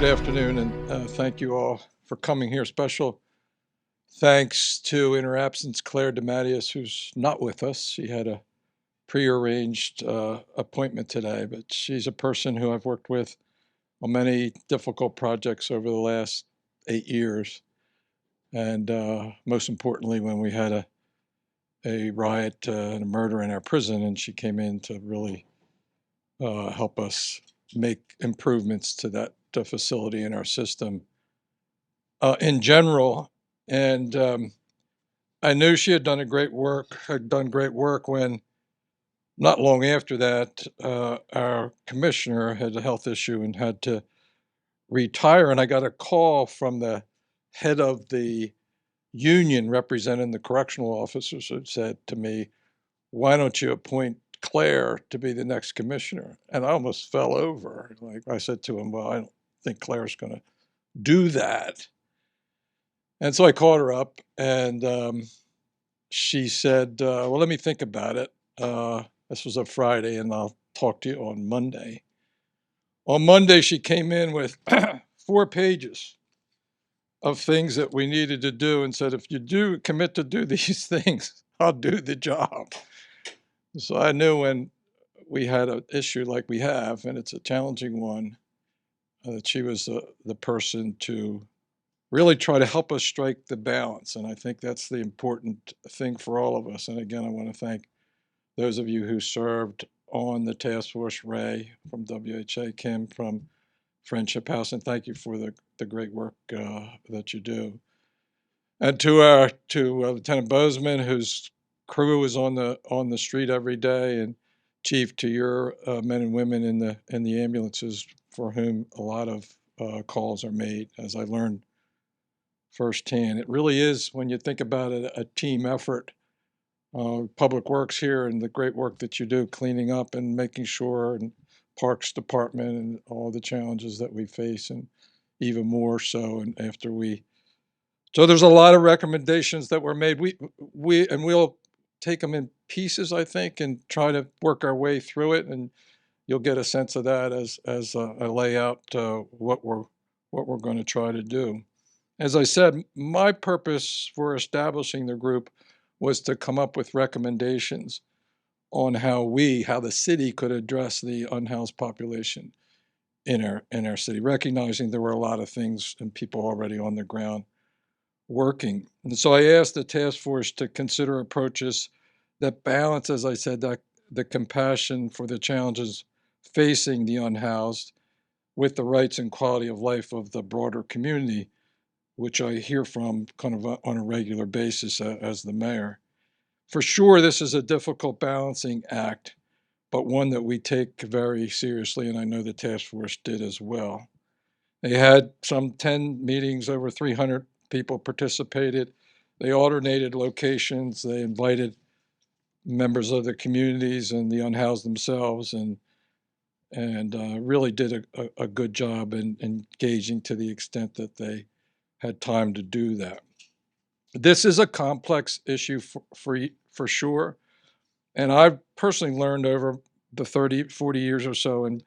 afternoon, and thank you all for coming here. Special thanks to, in her absence, Claire DeMattias, who's not with us. She had a prearranged appointment today, but she's a person who I've worked with on many difficult projects over the last 8 years. And most importantly, when we had a riot and a murder in our prison, and she came in to really help us make improvements to that facility in our system in general. And I knew she had done great work when, not long after that, our commissioner had a health issue and had to retire. And I got a call from the head of the union representing the correctional officers who said to me, "Why don't you appoint Claire to be the next commissioner?" And I almost fell over. Like I said to him, "Well, I don't think Claire's going to do that." And so I called her up, and she said, "Well, let me think about it." This was a Friday, and I'll talk to you on Monday. On Monday, she came in with 4 pages of things that we needed to do and said, "If you do commit to do these things, I'll do the job." So I knew when we had an issue like we have, and it's a challenging one, that she was the person to really try to help us strike the balance. And I think that's the important thing for all of us. And again, I want to thank those of you who served on the task force, Ray from WHA, Kim from Friendship House, and thank you for the great work that you do. And to Lieutenant Bozeman, whose crew is on the street every day, and Chief, to your men and women in the ambulances, for whom a lot of calls are made, as I learned firsthand. It really is, when you think about it, a team effort. Public Works here and the great work that you do cleaning up and making sure, and Parks Department and all the challenges that we face, and even more so. And so there's a lot of recommendations that were made. We'll take them in pieces, I think, and try to work our way through it. And you'll get a sense of that as I lay out what we're going to try to do. As I said, my purpose for establishing the group was to come up with recommendations on how the city could address the unhoused population in our city, recognizing there were a lot of things and people already on the ground working. And so I asked the task force to consider approaches that balance, as I said, the compassion for the challenges facing the unhoused with the rights and quality of life of the broader community, which I hear from kind of on a regular basis as the mayor. For sure, this is a difficult balancing act, but one that we take very seriously, and I know the task force did as well. They had some 10 meetings, over 300 people participated. They alternated locations. They invited members of the communities and the unhoused themselves, and really did a good job in engaging to the extent that they had time to do that. This is a complex issue for sure. And I've personally learned over the 30, 40 years or so in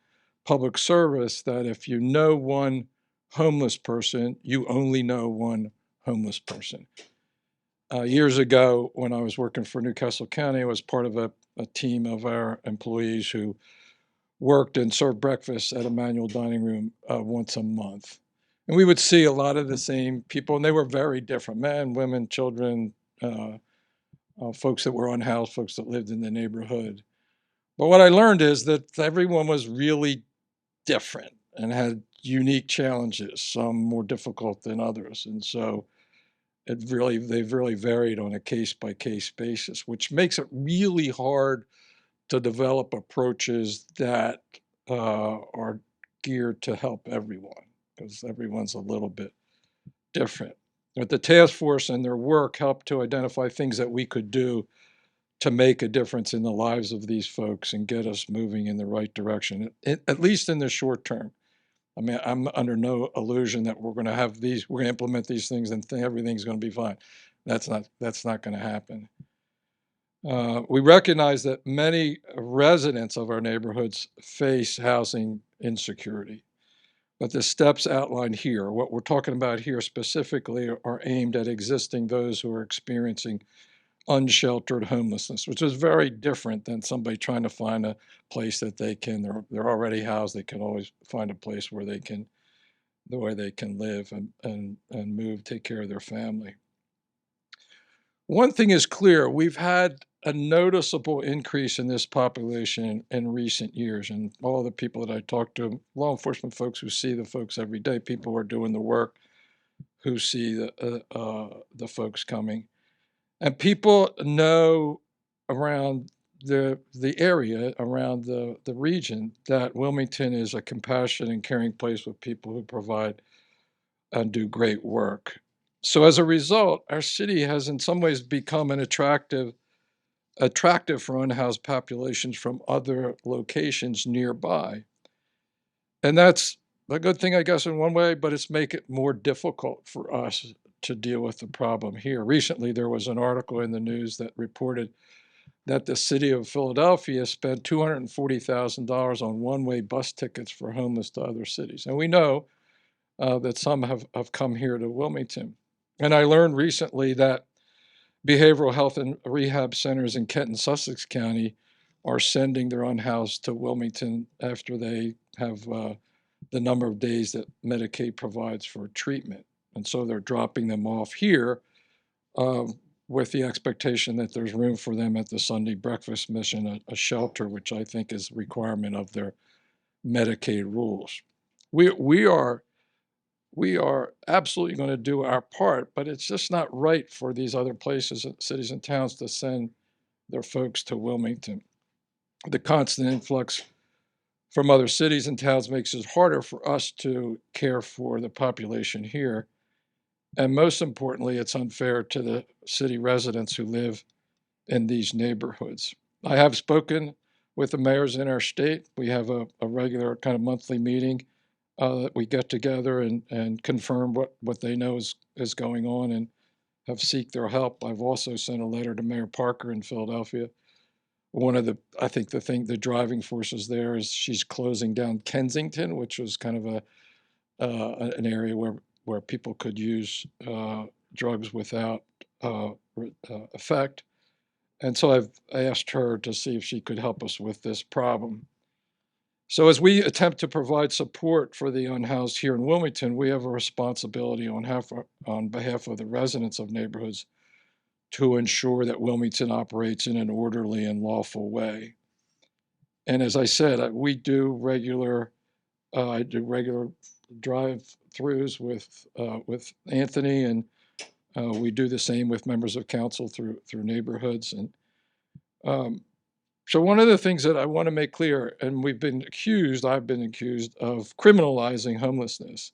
public service that if you know one homeless person, you only know one homeless person. Years ago, when I was working for Newcastle County, I was part of a team of our employees who worked and served breakfast at a manual dining room once a month. And we would see a lot of the same people, and they were very different: men, women, children, folks that were unhoused, folks that lived in the neighborhood. But what I learned is that everyone was really different and had unique challenges, some more difficult than others. And so they've really varied on a case by case basis, which makes it really hard to develop approaches that are geared to help everyone, because everyone's a little bit different. But the task force and their work helped to identify things that we could do to make a difference in the lives of these folks and get us moving in the right direction, at least in the short term. I mean, I'm under no illusion that we're going to implement these things and everything's going to be fine. That's not going to happen. We recognize that many residents of our neighborhoods face housing insecurity. But the steps outlined here, what we're talking about here specifically, are aimed at existing those who are experiencing unsheltered homelessness, which is very different than somebody trying to find a place that they're already housed. They can always find a place where they can live and move, take care of their family. One thing is clear, we've had a noticeable increase in this population in recent years, and all the people that I talk to, law enforcement folks who see the folks every day, people who are doing the work, who see the folks coming. And people know around the area, around the region, that Wilmington is a compassionate and caring place with people who provide and do great work. So as a result, our city has in some ways become an attractive for unhoused populations from other locations nearby. And that's a good thing, I guess, in one way, but it's make it more difficult for us to deal with the problem here. Recently, there was an article in the news that reported that the city of Philadelphia spent $240,000 on one-way bus tickets for homeless to other cities. And we know that some have come here to Wilmington. And I learned recently that behavioral health and rehab centers in Kent and Sussex County are sending their unhoused to Wilmington after they have the number of days that Medicaid provides for treatment. And so they're dropping them off here with the expectation that there's room for them at the Sunday breakfast mission, a shelter, which I think is a requirement of their Medicaid rules. We are absolutely going to do our part, but it's just not right for these other places, cities and towns to send their folks to Wilmington. The constant influx from other cities and towns makes it harder for us to care for the population here. And most importantly, it's unfair to the city residents who live in these neighborhoods. I have spoken with the mayors in our state. We have a regular kind of monthly meeting that we get together and confirm what they know is going on and have seek their help. I've also sent a letter to Mayor Parker in Philadelphia. One of the driving forces there is she's closing down Kensington, which was kind of an area where people could use drugs without effect. And so I've asked her to see if she could help us with this problem. So as we attempt to provide support for the unhoused here in Wilmington, we have a responsibility on behalf of the residents of neighborhoods to ensure that Wilmington operates in an orderly and lawful way. And as I said, I do regular drive-throughs with Anthony, and we do the same with members of council through neighborhoods. And so one of the things that I want to make clear, and I've been accused of criminalizing homelessness.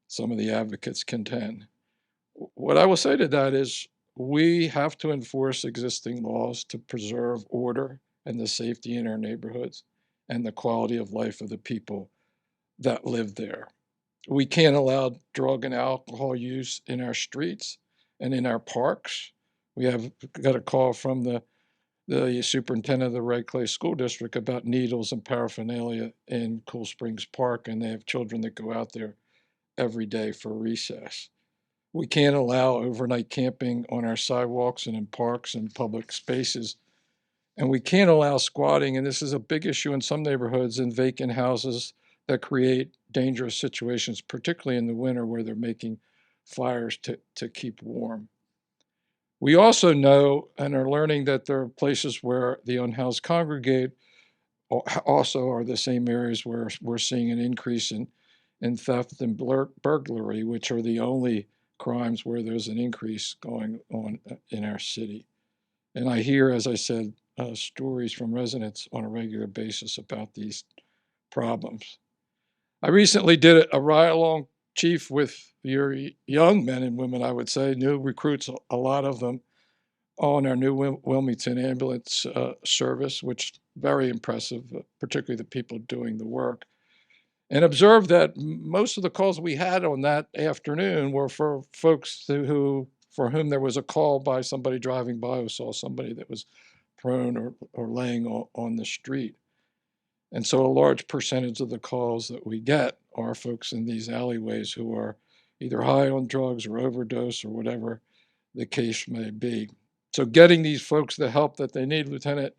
Some of the advocates contend. What I will say to that is we have to enforce existing laws to preserve order and the safety in our neighborhoods and the quality of life of the people that live there. We can't allow drug and alcohol use in our streets and in our parks. We have got a call from the superintendent of the Red Clay School District about needles and paraphernalia in Cool Springs Park, and they have children that go out there every day for recess. We can't allow overnight camping on our sidewalks and in parks and public spaces. And we can't allow squatting, and this is a big issue in some neighborhoods, in vacant houses that create dangerous situations, particularly in the winter where they're making fires to keep warm. We also know and are learning that there are places where the unhoused congregate also are the same areas where we're seeing an increase in theft and burglary, which are the only crimes where there's an increase going on in our city. And I hear, as I said, stories from residents on a regular basis about these problems. I recently did a ride-along, Chief, with your young men and women, I would say, new recruits, a lot of them, on our new Wilmington ambulance service, which is very impressive, particularly the people doing the work. And observed that most of the calls we had on that afternoon were for folks for whom there was a call by somebody driving by who saw somebody that was prone or laying on the street. And so a large percentage of the calls that we get are folks in these alleyways who are either high on drugs or overdose or whatever the case may be. So getting these folks the help that they need, Lieutenant,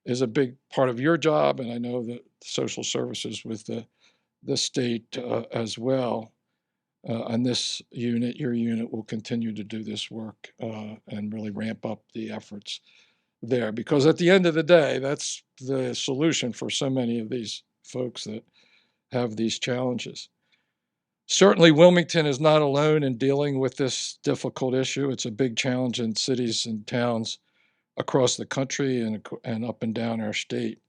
is a big part of your job, and I know that social services with the state as well. And this unit, your unit, will continue to do this work and really ramp up the efforts there, because at the end of the day, that's the solution for so many of these folks that have these challenges. Certainly, Wilmington is not alone in dealing with this difficult issue. It's a big challenge in cities and towns across the country and up and down our state.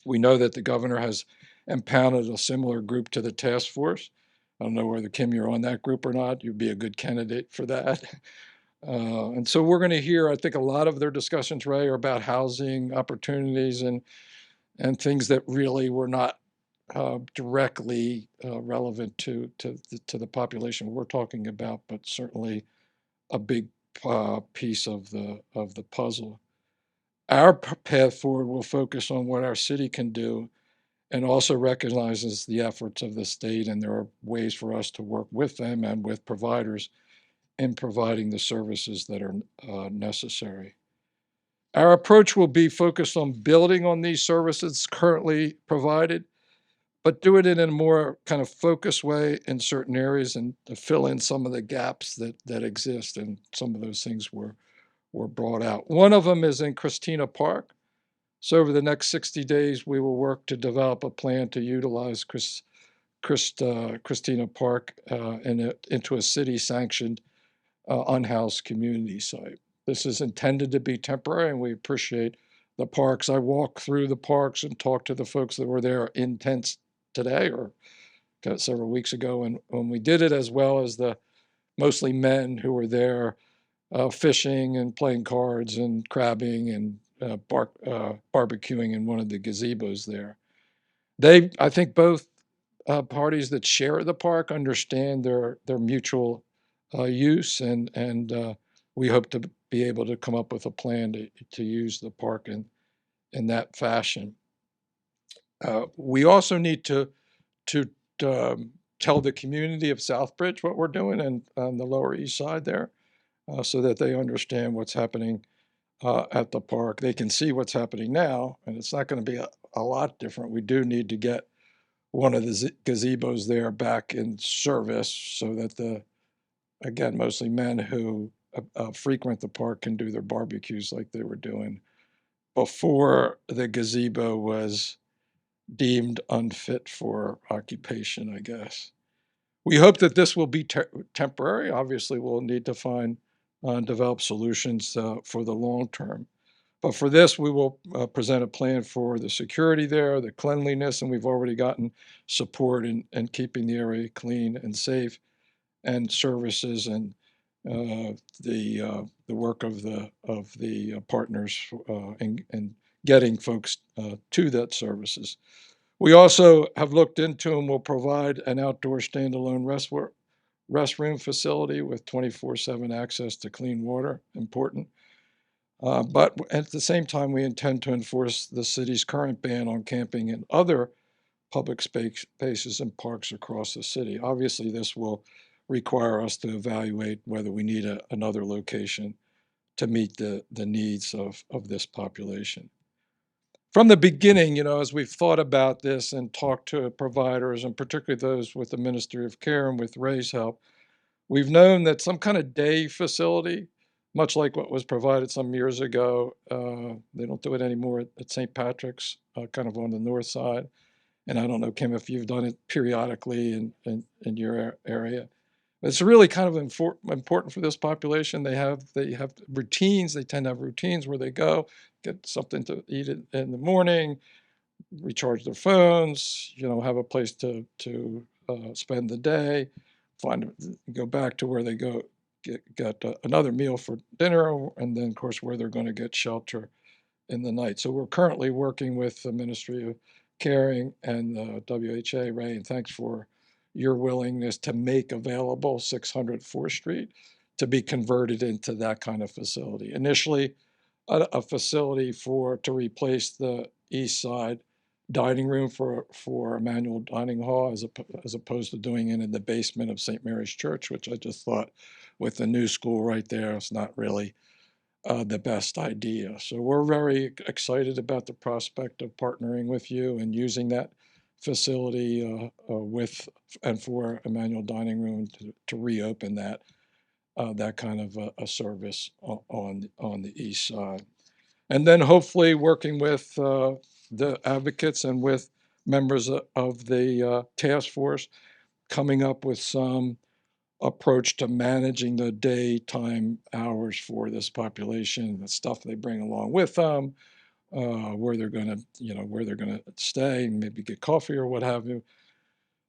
We know that the governor has impounded a similar group to the task force. I don't know whether, Kim, you're on that group or not. You'd be a good candidate for that. And so we're going to hear, I think, a lot of their discussions, Ray, are about housing opportunities and things that really were not directly relevant to the population we're talking about, but certainly a big piece of the puzzle. Our path forward will focus on what our city can do and also recognizes the efforts of the state, and there are ways for us to work with them and with providers in providing the services that are necessary. Our approach will be focused on building on these services currently provided, but do it in a more kind of focused way in certain areas and to fill in some of the gaps that exist. And some of those things were brought out. One of them is in Christina Park. So over the next 60 days, we will work to develop a plan to utilize Christina Park into a city-sanctioned unhoused community site. This is intended to be temporary, and we appreciate the parks. I walked through the parks and talked to the folks that were there in tents today or several weeks ago, and when we did it, as well as the mostly men who were there fishing and playing cards and crabbing and barbecuing in one of the gazebos there. I think both parties that share the park understand their mutual use, and we hope to be able to come up with a plan to use the park in that fashion. We also need to tell the community of Southbridge what we're doing and on the Lower East Side there, so that they understand what's happening at the park. They can see what's happening now, and it's not going to be a lot different. We do need to get one of the gazebos there back in service so that again, mostly men who frequent the park can do their barbecues like they were doing before the gazebo was deemed unfit for occupation, I guess. We hope that this will be temporary. Obviously, we'll need to find and develop solutions for the long term. But for this, we will present a plan for the security there, the cleanliness, and we've already gotten support in keeping the area clean and safe, and services and the work of the partners in getting folks to that services. We also have looked into and will provide an outdoor standalone restroom facility with 24/7 access to clean water, important. But at the same time, we intend to enforce the city's current ban on camping in other public spaces and parks across the city. Obviously, this will require us to evaluate whether we need another location to meet the needs of this population. From the beginning, as we've thought about this and talked to providers, and particularly those with the Ministry of Care and with Ray's help, we've known that some kind of day facility, much like what was provided some years ago, they don't do it anymore at St. Patrick's, kind of on the north side. And I don't know, Kim, if you've done it periodically in your area. It's really kind of important for this population. They have routines. They tend to have routines where they go, get something to eat in the morning, recharge their phones, have a place to spend the day, go back to where they go get another meal for dinner, and then of course where they're going to get shelter in the night. So we're currently working with the Ministry of Caring and the WHA. Ray, and thanks for your willingness to make available 600 4th Street to be converted into that kind of facility. Initially, a facility to replace the east side dining room for a manual dining hall as opposed to doing it in the basement of St. Mary's Church, which I just thought with the new school right there, it's not really the best idea. So we're very excited about the prospect of partnering with you and using that facility with and for a manual dining room to reopen that kind of a service on the east side. And then hopefully working with the advocates and with members of the task force, coming up with some approach to managing the daytime hours for this population, the stuff they bring along with them, where they're going to, where they're going to stay, maybe get coffee or what have you.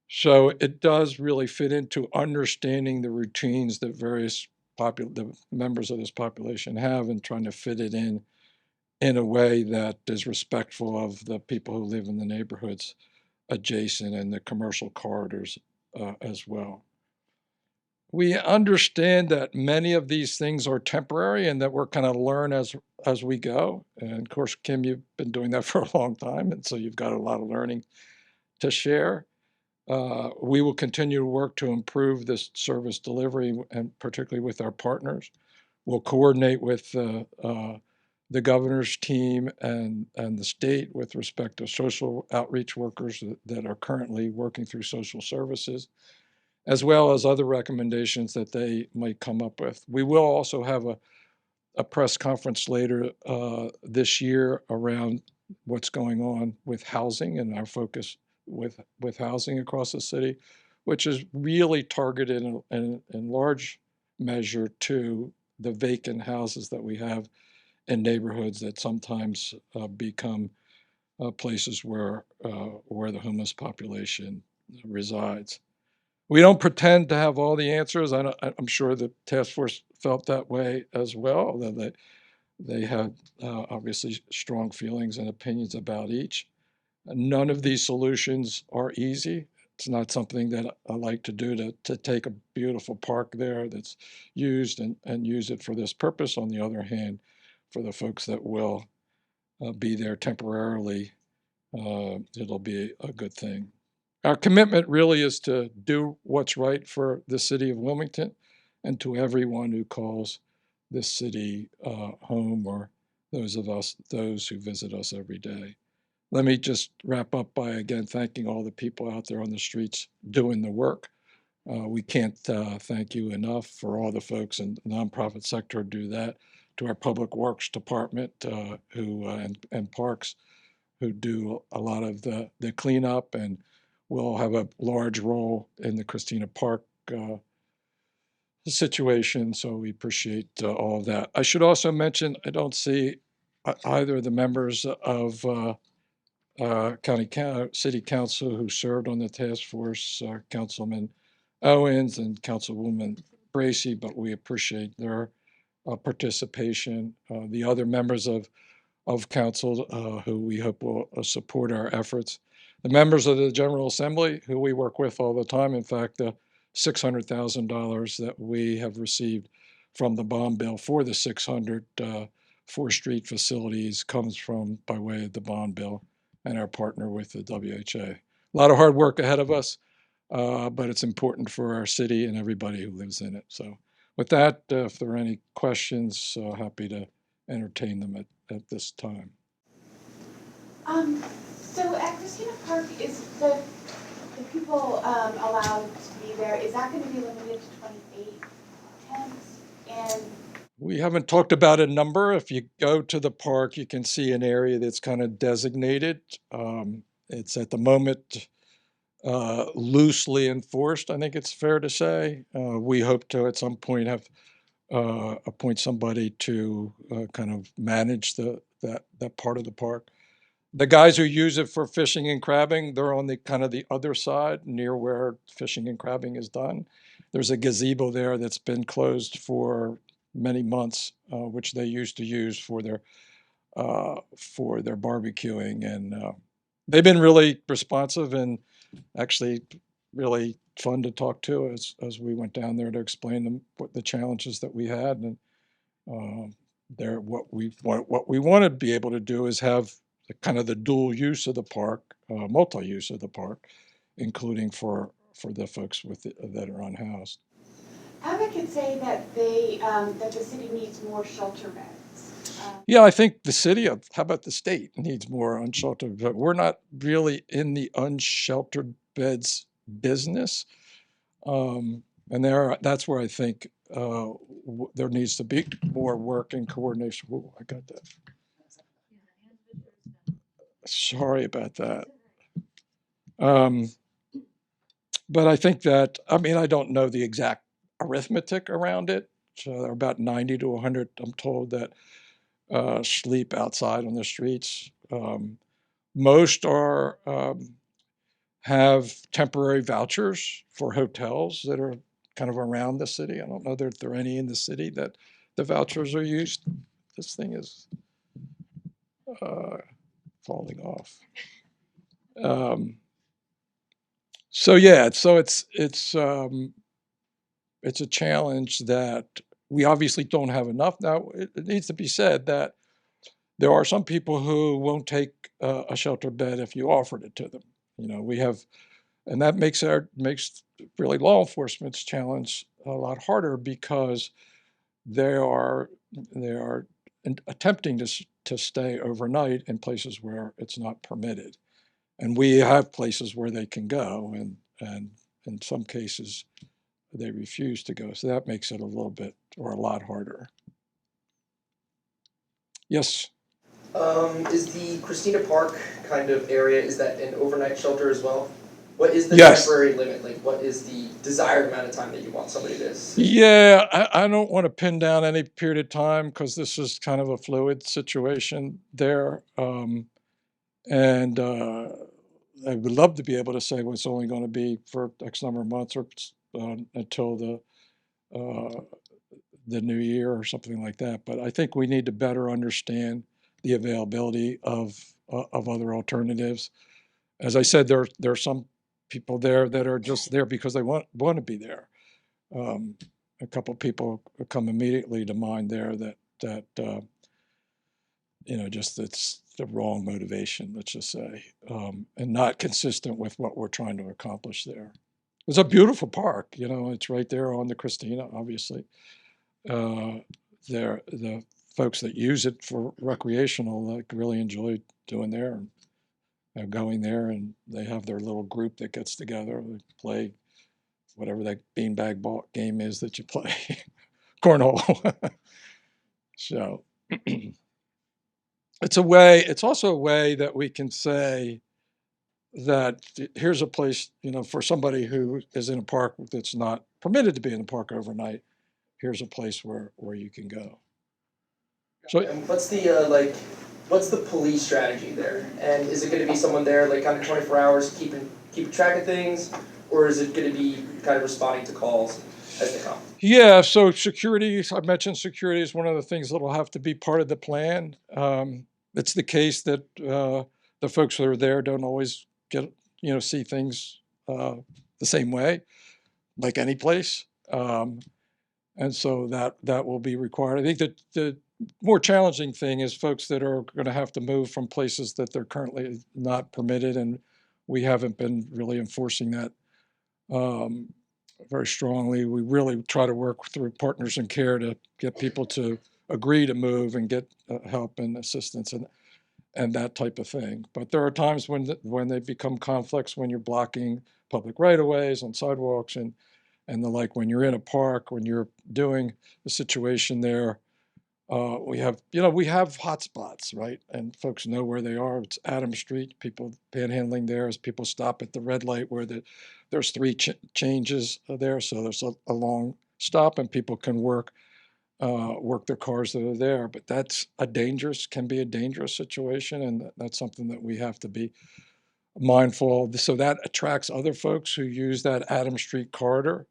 So it does really fit into understanding the routines that the members of this population have and trying to fit it in a way that is respectful of the people who live in the neighborhoods adjacent and the commercial corridors as well. We understand that many of these things are temporary and that we're kind of learn as we go. And of course, Kim, you've been doing that for a long time, and so you've got a lot of learning to share. We will continue to work to improve this service delivery, and particularly with our partners. We'll coordinate with the governor's team and the state with respect to social outreach workers that are currently working through social services, as well as other recommendations that they might come up with. We will also have a press conference later this year around what's going on with housing and our focus with housing across the city, which is really targeted in large measure to the vacant houses that we have in neighborhoods that sometimes become places where the homeless population resides. We don't pretend to have all the answers. I'm sure the task force felt that way as well, although they had obviously strong feelings and opinions about each. None of these solutions are easy. It's not something that I like to do to take a beautiful park there that's used and use it for this purpose. On the other hand, for the folks that will be there temporarily, it'll be a good thing. Our commitment really is to do what's right for the city of Wilmington and to everyone who calls this city home, or those who visit us every day. Let me just wrap up by again thanking all the people out there on the streets doing the work. We can't thank you enough for all the folks in the nonprofit sector who do that, to our public works department and parks who do a lot of the cleanup and will have a large role in the Christina Park situation. So we appreciate all of that. I should also mention I don't see either of the members of City Council who served on the task force, Councilman Owens and Councilwoman Bracy, but we appreciate their participation. The other members of council who we hope will support our efforts. The members of the General Assembly who we work with all the time. In fact, the $600,000 that we have received from the bond bill for the 600 4th Street facilities comes from by way of the bond bill and our partner with the WHA. A lot of hard work ahead of us, but it's important for our city and everybody who lives in it. So with that, if there are any questions, happy to entertain them at this time. So at Christina Park, is the people allowed to be there, is that going to be limited to 28 tents? And We haven't talked about a number. If you go to the park, you can see an area that's kind of designated. It's at the moment loosely enforced, I think it's fair to say. We hope to at some point have appoint somebody to kind of manage that part of the park. The guys who use it for fishing and crabbing, they're on the kind of the other side near where fishing and crabbing is done. There's a gazebo there that's been closed for many months, which they used to use for their barbecuing, and they've been really responsive and actually really fun to talk to as we went down there to explain them what the challenges that we had. And what we want to be able to do is have kind of the dual use of the park multi-use of the park, including for the folks that are unhoused. Advocates say that that the city needs more shelter beds. Yeah, I think the city of, how about the state, needs more unsheltered, but we're not really in the unsheltered beds business. And that's where I think there needs to be more work and coordination. Whoa, I got that. Sorry about that. But I think that, I mean, I don't know the exact arithmetic around it. So there are about 90 to 100, I'm told, that sleep outside on the streets. Most are have temporary vouchers for hotels that are kind of around the city. I don't know that there are any in the city that the vouchers are used. This thing is falling off. So yeah, so it's a challenge that we obviously don't have enough. Now, it needs to be said that there are some people who won't take a shelter bed if you offered it to them. We have, and that makes really law enforcement's challenge a lot harder because they are attempting to stay overnight in places where it's not permitted, and we have places where they can go, and in some cases they refuse to go. So that makes it a little bit or a lot harder. Yes. Is the Christina Park kind of area, is that an overnight shelter as well? What is the Yes. temporary limit? Like, what is the desired amount of time that you want somebody to stay? Yeah, I don't want to pin down any period of time because this is kind of a fluid situation there. And I would love to be able to say, well, it's only going to be for X number of months or until the new year or something like that. But I think we need to better understand the availability of other alternatives. As I said, there are some people there that are just there because they want to be there. A couple of people come immediately to mind there that just it's the wrong motivation, let's just say, and not consistent with what we're trying to accomplish there. It's a beautiful park, it's right there on the Christina, obviously. The folks that use it for recreational really enjoy doing there and going there, and they have their little group that gets together. They play whatever that beanbag ball game is that you play, cornhole. So it's also a way that we can say that here's a place, for somebody who is in a park that's not permitted to be in the park overnight, here's a place where you can go. So And what's the police strategy there? And is it going to be someone there like kind of 24 hours keeping track of things, or is it going to be kind of responding to calls as they come? yeah, so security, I mentioned security is one of the things that'll have to be part of the plan. It's the case that the folks that are there don't always see things the same way, like any place. And so that will be required. I think that the more challenging thing is folks that are going to have to move from places that they're currently not permitted, and we haven't been really enforcing that very strongly. We really try to work through Partners in Care to get people to agree to move and get help and assistance and that type of thing. But there are times when they become conflicts, when you're blocking public right-of-ways on sidewalks and the like. When you're in a park, when you're doing the situation there, we have hot spots, right? And folks know where they are. It's Adams Street, people panhandling there as people stop at the red light where there's three changes there. So there's a long stop and people can work their cars that are there. But can be a dangerous situation. And that's something that we have to be mindful of. So that attracts other folks who use that Adams Street corridor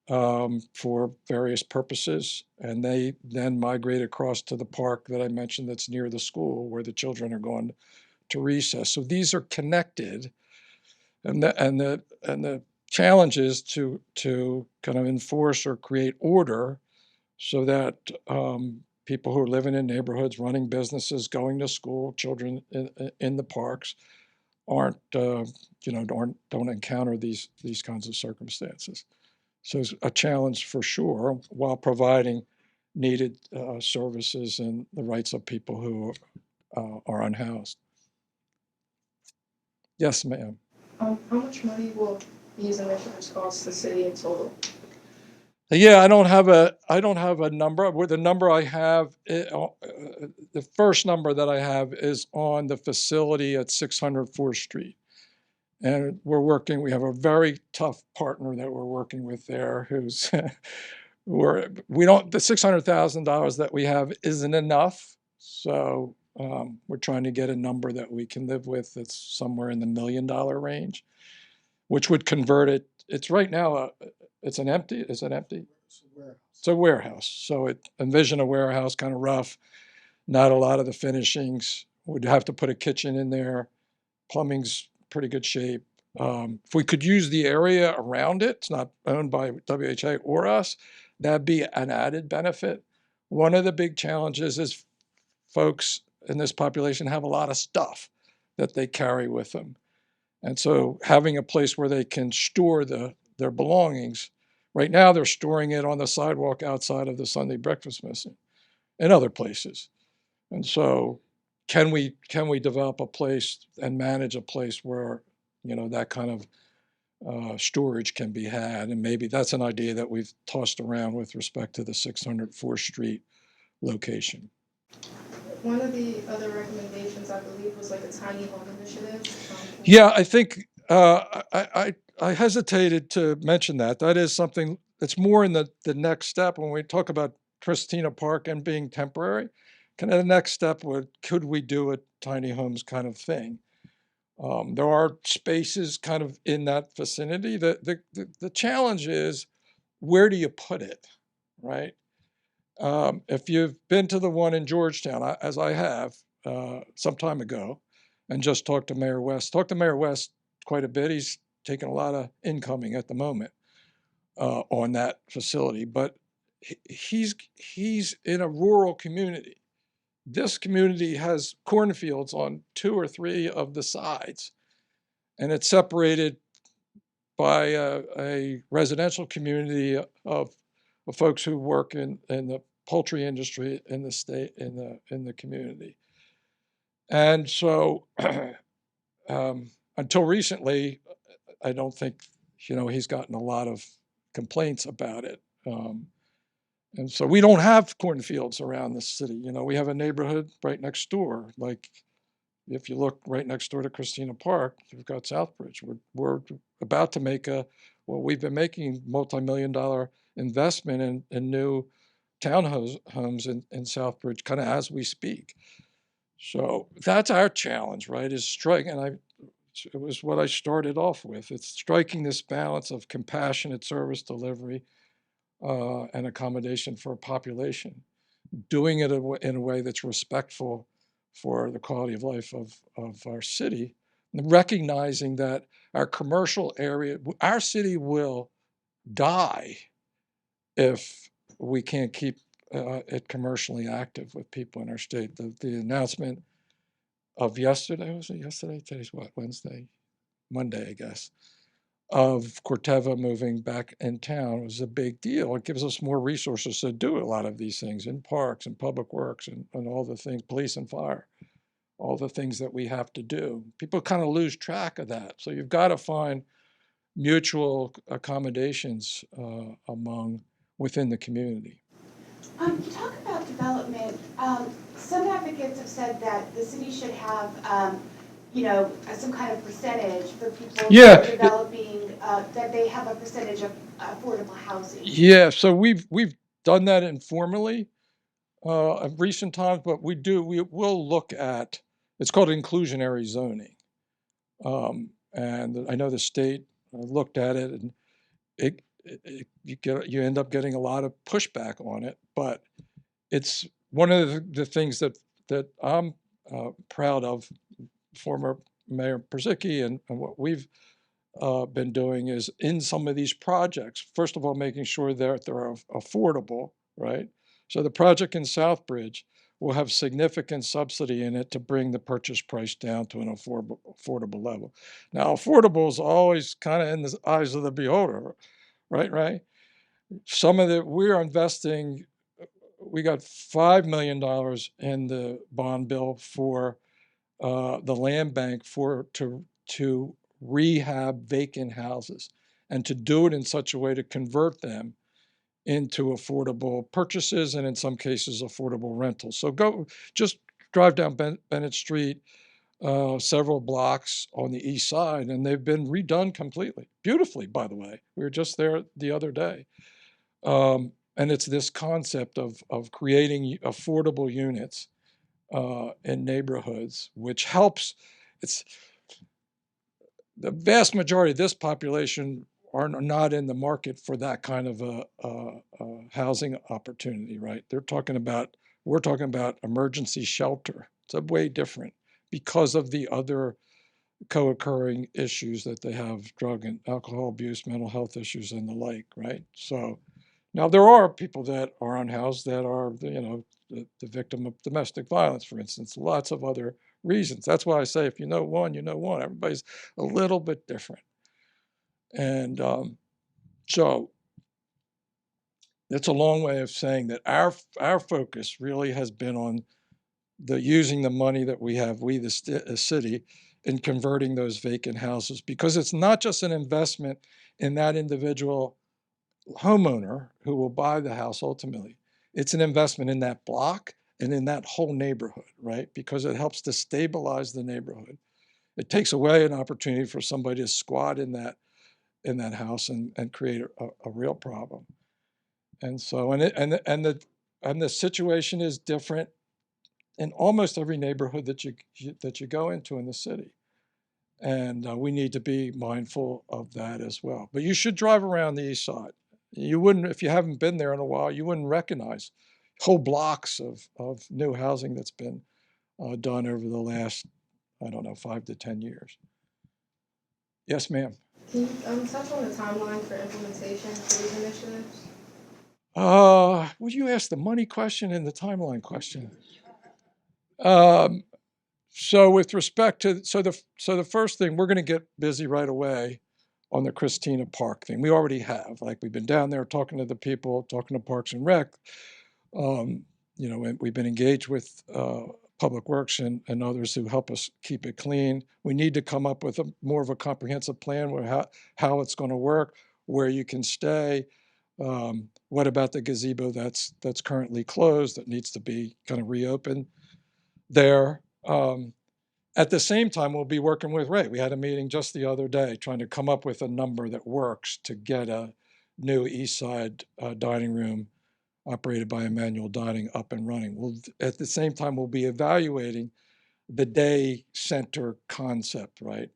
for various purposes, and they then migrate across to the park that I mentioned that's near the school where the children are going to recess. So these are connected, and the challenge is to kind of enforce or create order so that people who are living in neighborhoods, running businesses, going to school, children in the parks, aren't, don't encounter these kinds of circumstances. So it's a challenge for sure, while providing needed services and the rights of people who are unhoused. Yes, ma'am. How much money will these initiatives cost the city in total? Yeah, I don't have a number. With the number I have, the first number that I have is on the facility at 600 4th Street. And we have a very tough partner that we're working with there who's, the $600,000 that we have isn't enough. So we're trying to get a number that we can live with that's somewhere in the $1 million range, which would convert it. It's right now, is it empty? It's a warehouse. It's a warehouse. So envision a warehouse, kind of rough, not a lot of the finishings. We'd have to put a kitchen in there. Plumbing's pretty good shape. If we could use the area around it, it's not owned by WHA or us, that'd be an added benefit. One of the big challenges is folks in this population have a lot of stuff that they carry with them. And so having a place where they can store their belongings, right now they're storing it on the sidewalk outside of the Sunday breakfast mission and other places. And so can we develop a place and manage a place where, that kind of storage can be had? And maybe that's an idea that we've tossed around with respect to the 600 4th Street location. One of the other recommendations, I believe, was like a tiny home initiative. Yeah, I think I hesitated to mention that. That is something that's more in the next step when we talk about Christina Park and being temporary. Kind of the next step could we do a tiny homes kind of thing? There are spaces kind of in that vicinity. The challenge is, where do you put it, right? If you've been to the one in Georgetown, as I have some time ago, and just talked to Mayor West quite a bit. He's taking a lot of incoming at the moment on that facility, but he's in a rural community. This community has cornfields on 2 or 3 of the sides, and it's separated by a residential community of folks who work in the poultry industry in the state, in the community. And so until recently, I don't think he's gotten a lot of complaints about it. And so we don't have cornfields around the city. We have a neighborhood right next door. Like if you look right next door to Christina Park, you've got Southbridge. We're about to make we've been making multi-million-dollar investment in new townhomes in Southbridge, kind of as we speak. So that's our challenge, right? Is striking, and it was what I started off with. It's striking this balance of compassionate service delivery and accommodation for a population, doing it in a way that's respectful for the quality of life of our city, and recognizing that our commercial area, our city will die if we can't keep it commercially active with people in our state. The announcement of yesterday, was it yesterday? Today's what, Wednesday? Monday, I guess, of Corteva moving back in town was a big deal. It gives us more resources to do a lot of these things in parks and public works and all the things, police and fire, all the things that we have to do. People kind of lose track of that. So you've got to find mutual accommodations within the community. You talk about development. Some advocates have said that the city should have, some kind of percentage for people developing, that they have a percentage of affordable housing. Yeah, so we've done that informally in recent times, but we will look at, it's called inclusionary zoning. And I know the state looked at it, and you end up getting a lot of pushback on it, but it's one of the things that I'm proud of, former Mayor Purzycki, and what we've been doing is in some of these projects, first of all, making sure that they're affordable, right? So the project in Southbridge, will have significant subsidy in it to bring the purchase price down to an affordable level. Now, affordable is always kind of in the eyes of the beholder, right? Some of it, we're investing, we got $5 million in the bond bill for the land bank to rehab vacant houses and to do it in such a way to convert them into affordable purchases and in some cases affordable rentals. So just drive down Bennett Street, several blocks on the east side, and they've been redone completely, beautifully, by the way. We were just there the other day. And it's this concept of creating affordable units in neighborhoods, which helps. It's the vast majority of this population are not in the market for that kind of a housing opportunity, right? We're talking about emergency shelter. It's a way different because of the other co-occurring issues that they have: drug and alcohol abuse, mental health issues, and the like, right? So now there are people that are unhoused that are, the victim of domestic violence, for instance, lots of other reasons. That's why I say if you know one, you know one. Everybody's a little bit different. And so it's a long way of saying that our focus really has been on using the money that we have, the city, in converting those vacant houses, because it's not just an investment in that individual homeowner who will buy the house ultimately. It's an investment in that block and in that whole neighborhood, right? Because it helps to stabilize the neighborhood. It takes away an opportunity for somebody to squat in that house and create a real problem. And so and the situation is different in almost every neighborhood that you go into in the city. And we need to be mindful of that as well. But you should drive around the east side. You wouldn't, if you haven't been there in a while, you wouldn't recognize whole blocks of new housing that's been done over the last, I don't know, 5 to 10 years. Yes, ma'am. Can you touch on the timeline for implementation for these initiatives? Would you ask the money question and the timeline question? So with respect to, the first thing, we're going to get busy right away on the Christina Park thing. We already have, like, we've been down there talking to the people, talking to Parks and Rec. We've been engaged with Public Works and others who help us keep it clean. We need to come up with more of a comprehensive plan where how it's going to work, where you can stay. What about the gazebo that's currently closed that needs to be kind of reopened there? At the same time, we'll be working with Ray. We had a meeting just the other day trying to come up with a number that works to get a new East Side dining room operated by Emmanuel Dining up and running. At the same time, we'll be evaluating the day center concept, right?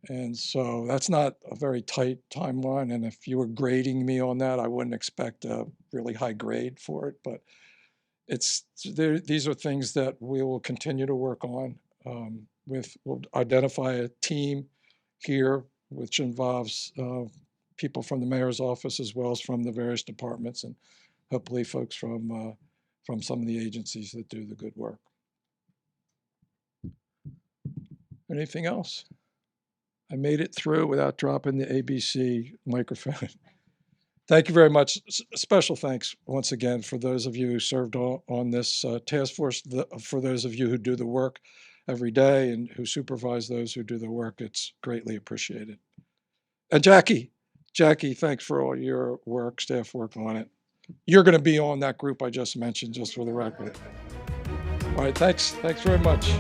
And so that's not a very tight timeline. And if you were grading me on that, I wouldn't expect a really high grade for it. But these are things that we will continue to work on. We'll identify a team here, which involves people from the mayor's office as well as from the various departments, and hopefully folks from some of the agencies that do the good work. Anything else? I made it through without dropping the ABC microphone. Thank you very much. Special thanks once again for those of you who served on this task force, for those of you who do the work every day and who supervise those who do the work. It's greatly appreciated. And Jackie, thanks for all your work, staff work on it. You're going to be on that group I just mentioned, just for the record. All right, thanks very much.